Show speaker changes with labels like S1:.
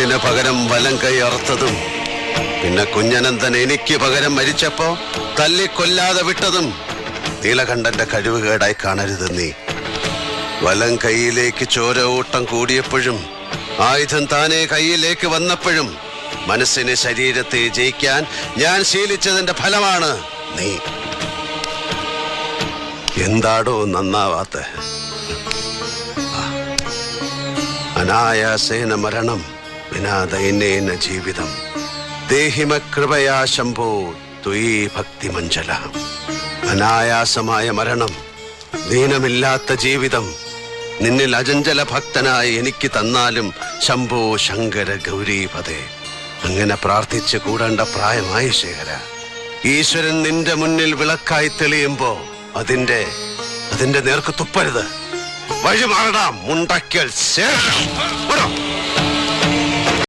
S1: ഇടത്തിന് പകരം വലം കൈ അറുത്തതും, പിന്നെ കുഞ്ഞനന്തൻ എനിക്ക് പകരം മരിച്ചപ്പോ തല്ലിക്കൊല്ലാതെ വിട്ടതും നീലകണ്ഠന്റെ കഴിവുകേടായി കാണരുത് നീ. വലം കൈയിലേക്ക് ചോര ഊട്ടം കൂടിയപ്പോഴും ആയുധം താനെ കൈയിലേക്ക് വന്നപ്പോഴും മനസ്സിനെ ശരീരത്തെ ജയിക്കാൻ ഞാൻ ശീലിച്ചതിന്റെ ഫലമാണ് നീ. എന്താടോ നന്നാവാത്ത? അനായാസേന മരണം വിനാ ദൈന്യേന ജീവിതം ദേഹിമ കൃപയാ ശംഭോ ത്വയീ ഭക്തി മഞ്ജല. അനായാസമായ മരണം, ദീനമില്ലാത്ത ജീവിതം നിന്നിൽ അചഞ്ചല ഭക്തനായി എനിക്ക് തന്നാലും ശംഭോ ശങ്കര ഗൗരീപദേ. അങ്ങനെ പ്രാർത്ഥിച്ച് കൂടേണ്ട പ്രായമായി ശേഖര. ഈശ്വരൻ നിന്റെ മുന്നിൽ വിളക്കായി തെളിയുമ്പോ അതിന്റെ നേർക്ക് തുപ്പരുത്. വഴി മാറടാ മുണ്ടക്കൽ ശേഖരം.